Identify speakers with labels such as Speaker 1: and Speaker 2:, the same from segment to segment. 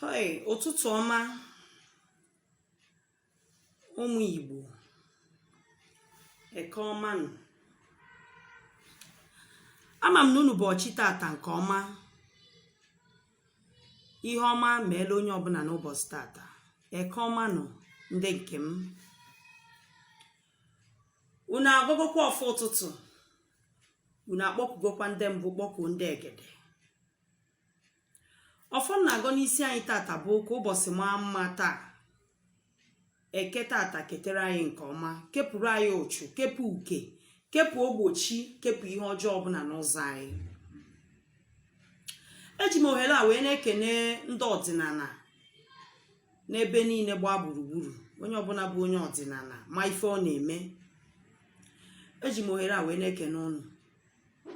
Speaker 1: Hoi, ụtụtụ ọma ụmụ Igbo, eke ọma nụ. Ama m na unu bụ ọchị tata nke ọma. Ihe ọma meela onye ọbụla n'ụbọchị tata. Eke ọma nụ ndị nke m. Unu agụgụkwa ọfụ ụtụtụ. Unu akpọkụgokwa ndị mbụ kpọkuo ndị egede. Ọfọm na-agọ n'isi anyị tata bụ ka ụbọchị maa mma taa. Eke tata ketere anyị nke ọma, kepụrụ anyị ụchụ, kepụ uke, kepụ ogbochi, kepụ ihe ọjọọ ọbụla n'ụzọ anyị. Eji m ohere a wee na-ekene ndị ọdịnala n'ebe niile gbaa gburugburu, onye ọbụla bụ onye ọdịnala ma ife ọ na-eme. Eji m ohere a wee na-ekene unu.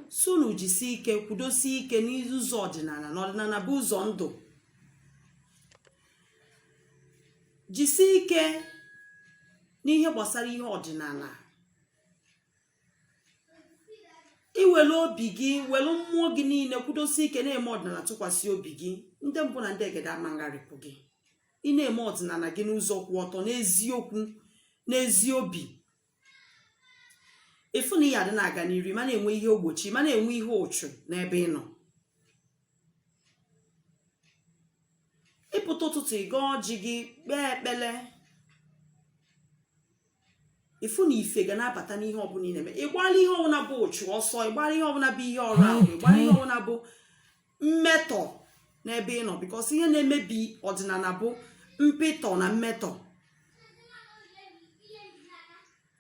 Speaker 1: Sunu jisi ike, kwudosie ike n'ụzọ ọdịnala, na ọdịnala bụ ụzọ ndụ. Jisi ike n'ihe gbasara ihe ọdịnala. Iwelu obi gị, welu mmụọ gị niile, kwudosie ike na-eme ọdịnala, tụkwasị obi gị. Ndị mbụ na ndị egede amagharịpụ gị. Ị na-eme ọdịnala gị n'ụzọ kwụ ọtọ, n'eziokwu, n'ezi obi. Ịfụ na ihe adị na-aga n'iri, ma na-enwe ihe ogbochi, ma na-enwe ihe ụchụ n'ebe ị nọ. Ịpụta ụtụtụ ịga ọjị gị, kpee ekpele. Ịfụ na ife ga na-abata n'ihe ọbụla ị na-eme. Ịgbara ihe ọbụla bụ ụchụ ọsọ, ịgbara ihe ọbụla bụ ihe ọrụ ahụ, ịgbara ihe ọbụla bụ mmetọ n'ebe ị nọ, bikos ihe na-emebi ọdịnala bụ mpịtọ na mmetọ.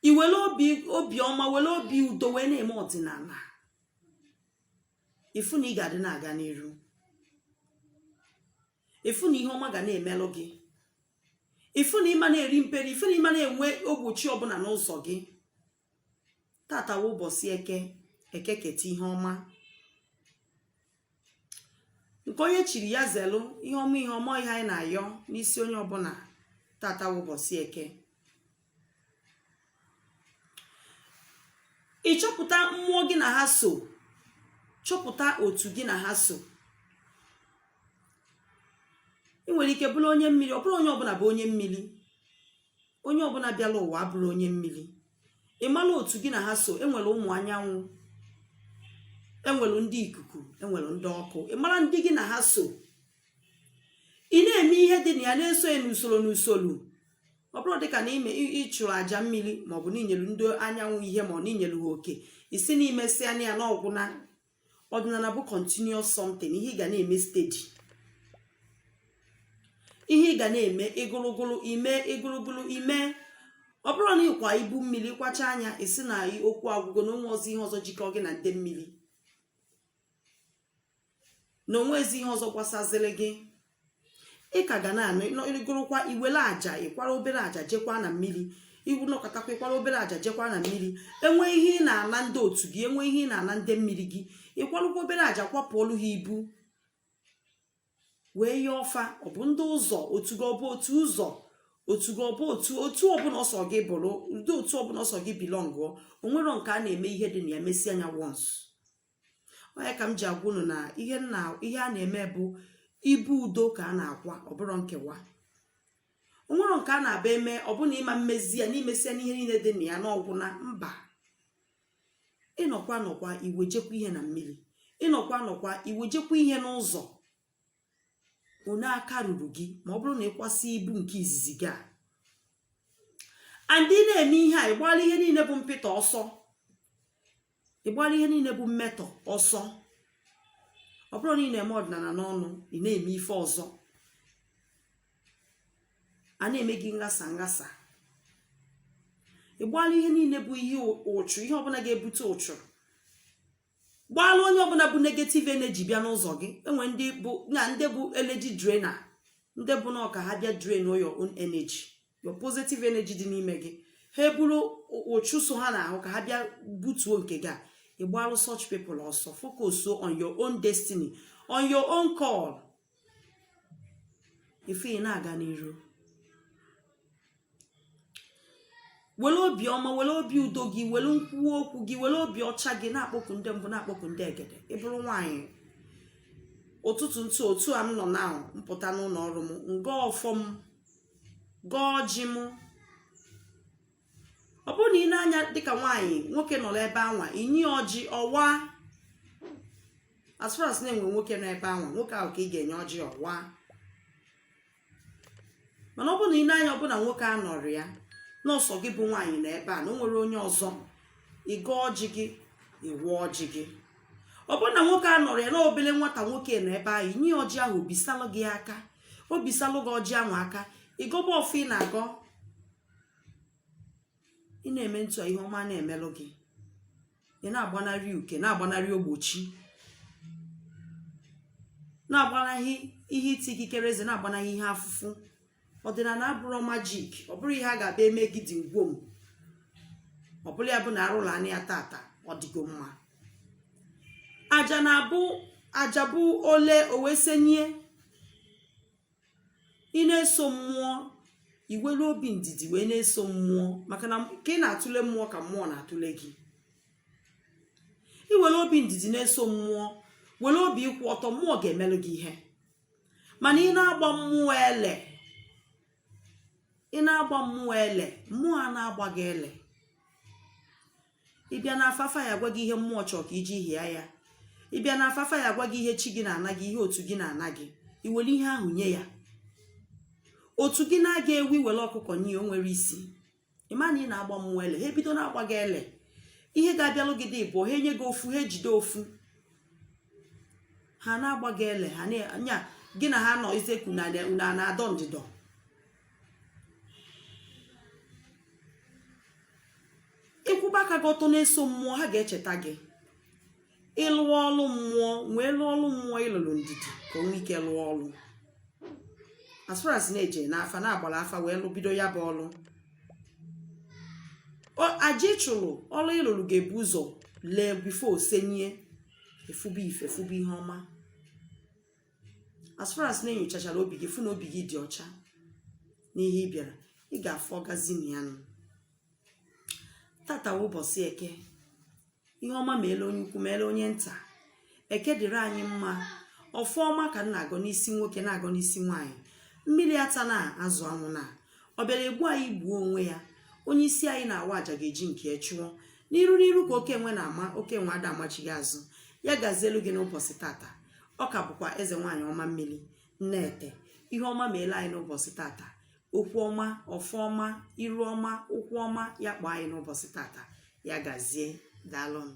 Speaker 1: Iwere obi ọma, were obi udo wee na-eme ọdịnala. Ịfụ na ị ga-adị na-aga n'iru. Ịfụ na ihe ọma ga na-emelụ gị. Ịfụ na ịma na-eri mperi, ịfụ na ịma na-enwe ogbochi ọbụla n'ụzọ gị. Tata wụ ụbọchị eke keta ihe ọma. Nke onye chiri ya zelụ ihe ọma ihe ọma ihe anyị na-ayọ n'isi onye ọbụla. Tata wụ ụbọchị eke. Ị chọpụta mmụọ gị na ha so, chọpụta otu gị na ha so. Ị nwere ike bụrụ onye mmiri, ọ bụrụ onye ọbụla bụ onye mmiri. Onye ọbụla bịala ụwa abụrụ onye mmiri. Ị mara otu gị na ha so. Enwere ụmụ anyanwụ, enwere ndị ikuku, enwere ndị ọkụ. Ị mara ndị gị na ha so. Ị na-eme ihe dị na ya, na-eso ya n'usoro. Ọ bụrụ dịka na ịchụrụ aja mmiri, maọbụ n'inyelu ndị anyanwụ ihe, ma ọ n'inyelu ha oke, isi n'ime si anya ya n'ọgwụ na ọdịnala bụ continuous something. Ihe ị ga na-eme steady. Ihe ị ga na-eme ịgụrụgụrụ ime, ịgụrụgụrụ ime. Ọ bụrụ na ịkwa ibu mmiri, kwacha anya, isi na okwu agwụgo na onwe ọzọ ihe ọzọ jikọ gị na nde mmiri, na onwe ezi ihe ọzọ gbasaziri gị. Ị ka ga na-anụ ịgụrụkwa iwele aja, ịkwara obere aja jekwa na mmiri. Iwu nọkọtakwa ịkwara obere aja jekwa na mmiri. Enwe ihe ị na-ana ndị otu gị, enwe ihe ị na-ana ndị mmiri gị, ịkwarụkwa obere aja kwapụ olu ha ibu wee yie ọfa. Ọ bụ ndị ụzọ otu gị, ọ bụ otu ụzọ otu gị, ọ bụ otu ọbụla ọsọ gị bụrụ, ụdị otu ọbụla ọsọ gị bilọngụọ. O nwero nke a na-eme ihe dị na ya mesi anya once. Onye ka m ji agwa unu na ihe a na-eme bụ ibu udo ka a na-akwa, ọ bụrụ nkewa. O nwero nke a na-abịa eme, ọ bụ na ịma mmezi ya n'imesi ya n'ihe niile dị na ya n'ọgwụ na mba. Ịnọkwa iwejekwa ihe na mmiri, ịnọkwa iwejekwa ihe n'ụzọ. Onye aka ruru gị ma ọ bụrụ na ịkwasị ibu nke izizi gị a. Andị na-eme ihe a, ịgbara ihe niile bụ mpịtọ ọsọ, ịgbara ihe niile bụ mmetọ ọsọ. Ọ bụrụ na ị na-eme ọdịnala n'ọnụ, ị na-eme ife ọzọ, a na-eme gị nghasa. Ịgbara ihe niile bụ ihe ụchụ, ihe ọbụla ga-ebute ụchụ. Gbala onye ọbụla bụ negative energy bịa n'ụzọ gị. Enwe ndị bụ energy drainer, ndị bụ na ọka ha bịa drain your own energy, your positive energy dị n'ime gị. Ha eburu ụchụ so ha n'ahụ ka ha bịa butuo nke gị a. Ịgbalụ such people ọsọ. Focus on your own destiny, on your own call. Ife ị na-aga n'iru. Were obi ọma, were obi udo gị, were nkwuwa okwu gị, were obi ọcha gị na-akpọku ndị mbụ, na-akpọku ndị egede. Ị bụrụ nwaanyị, ụtụtụ ntụ otu a m nọ na mpụta n'ụlọ ọrụ m nga ọfọ m gaa ọjị m. ọ bụrụ na ị na-anya dịka nwaanyị nwoke nọ n'ebe anwa inyi ọjị ọwa, as far as na-enwe nwoke n'ebe anwa nwoke ahụ ka ị ga-enye ọjị ọwa. mana ọ bụrụ na ị na-anya ọbụna nwoke a nọrọ ya n'ọsọ gị bụ nwaanyị na ebe a na o nwere onye ọzọ, ịga ọjị gị ịwa ọjị gị. ọ bụrụ na nwoke a nọrọ ya na obele nwata nwoke na ebe ahụ inye ọjị ahụ obisalụ gị aka, obisalụ gị ọjị ahụ aka, ịgọba ọfụ ị na-agọ, ị na-eme ntụ ihe ọma na-emelụ gị, ị na-agbanarị uke, na-agbanarị ogbochi, na-agbanarị ihe iti ikikere eze, na-agbanarị ihe afụfụ. ọdịnala abụrụ majik, ọ bụrụ ihe a ga-abịa eme gị dị ngwom, ọ bụrụ ya bụ na arụla anya ya tata ọ dịgo mma. aja na-abụ aja bụ ole o wee senye, ị na-eso mmụọ iwere obi ndidi wee na-eso mmụọ, maka na ka ị na-atụle mmụọ ka mmụọ na-atụle gị. iwere obi ndidi na-eso mmụọ, were obi ịkwụ ọtọ, mmụọ ga-emelụ gị ihe. mana ị na-agba mmụọ ele, ị na-agba mmụọ ele, mmụọ a na-agba gị ele, ịbịa n'afafa ya gwa gị ihe mmụọ chọọ ka iji hịa ya, ịbịa n'afafa ya gwa gị ihe chi gị na-ana gị, ihe otu gị na-ana gị, iwere ihe ahụ nye ya. otu gị na-aga ewu iwere ọkụkọ nye o nwere isi, ịma na ị na-agba mmụọ ele, ha ebido na-agba gị ele, ihe ga-abịalụ gị dị bụ ha enye gị ofu, ha ejide ofu, ha na-agba gị ele, ha nya gị na ha nọ isekwu na adọ ndịdọ. ịkwụba aka gị ọtọ na-eso mmụọ, ha ga-echeta gị. ịlụọ ọlụ mmụọ, wee lụọ ọlụ mmụọ, ịlụrụ ndidi ka o nwee ike lụọ ọlụ. as far as na-eje n'afa na-agbara afa wee lụbido ya bụ ọlụ. aja ịchụrụ ọlụ ịlụrụ ga-ebu ụzọ lee bifo senye, efubu ife, efubu ihe ọma. as far as na-enyochachara obi gị, fụ na obi gị dị ọcha n'ihe ị bịara, ị ga-afọ gazini ya nụ. tata ụbọchị eke, ihe ọma meele onye ukwu meele onye nta. eke dịrị anyị mma, ọfọma ka m na-agọ n'isi nwoke, na-agọ n'isi nwaanyị. mmiri ata na azụ anwụ na ọ bịara egbu anyị gbuo onwe ya. onye isi anyị na-awa aja ga-eji nke chụọ. n'iru n'iru ka oke nwe na-ama, oke nwe ada amachighị azụ. ya gazielu gị n'ụbọchị tata. ọ ka bụkwa eze nwaanyị ọma mmiri nnete. ihe ọma meele anyị n'ụbọchị tata. okwu ọma, ọfọ ọma, iru ọma, ụkwụ ọma ya kpọọ anyị n'ụbọchị tata. ya gazie, daalụnụ.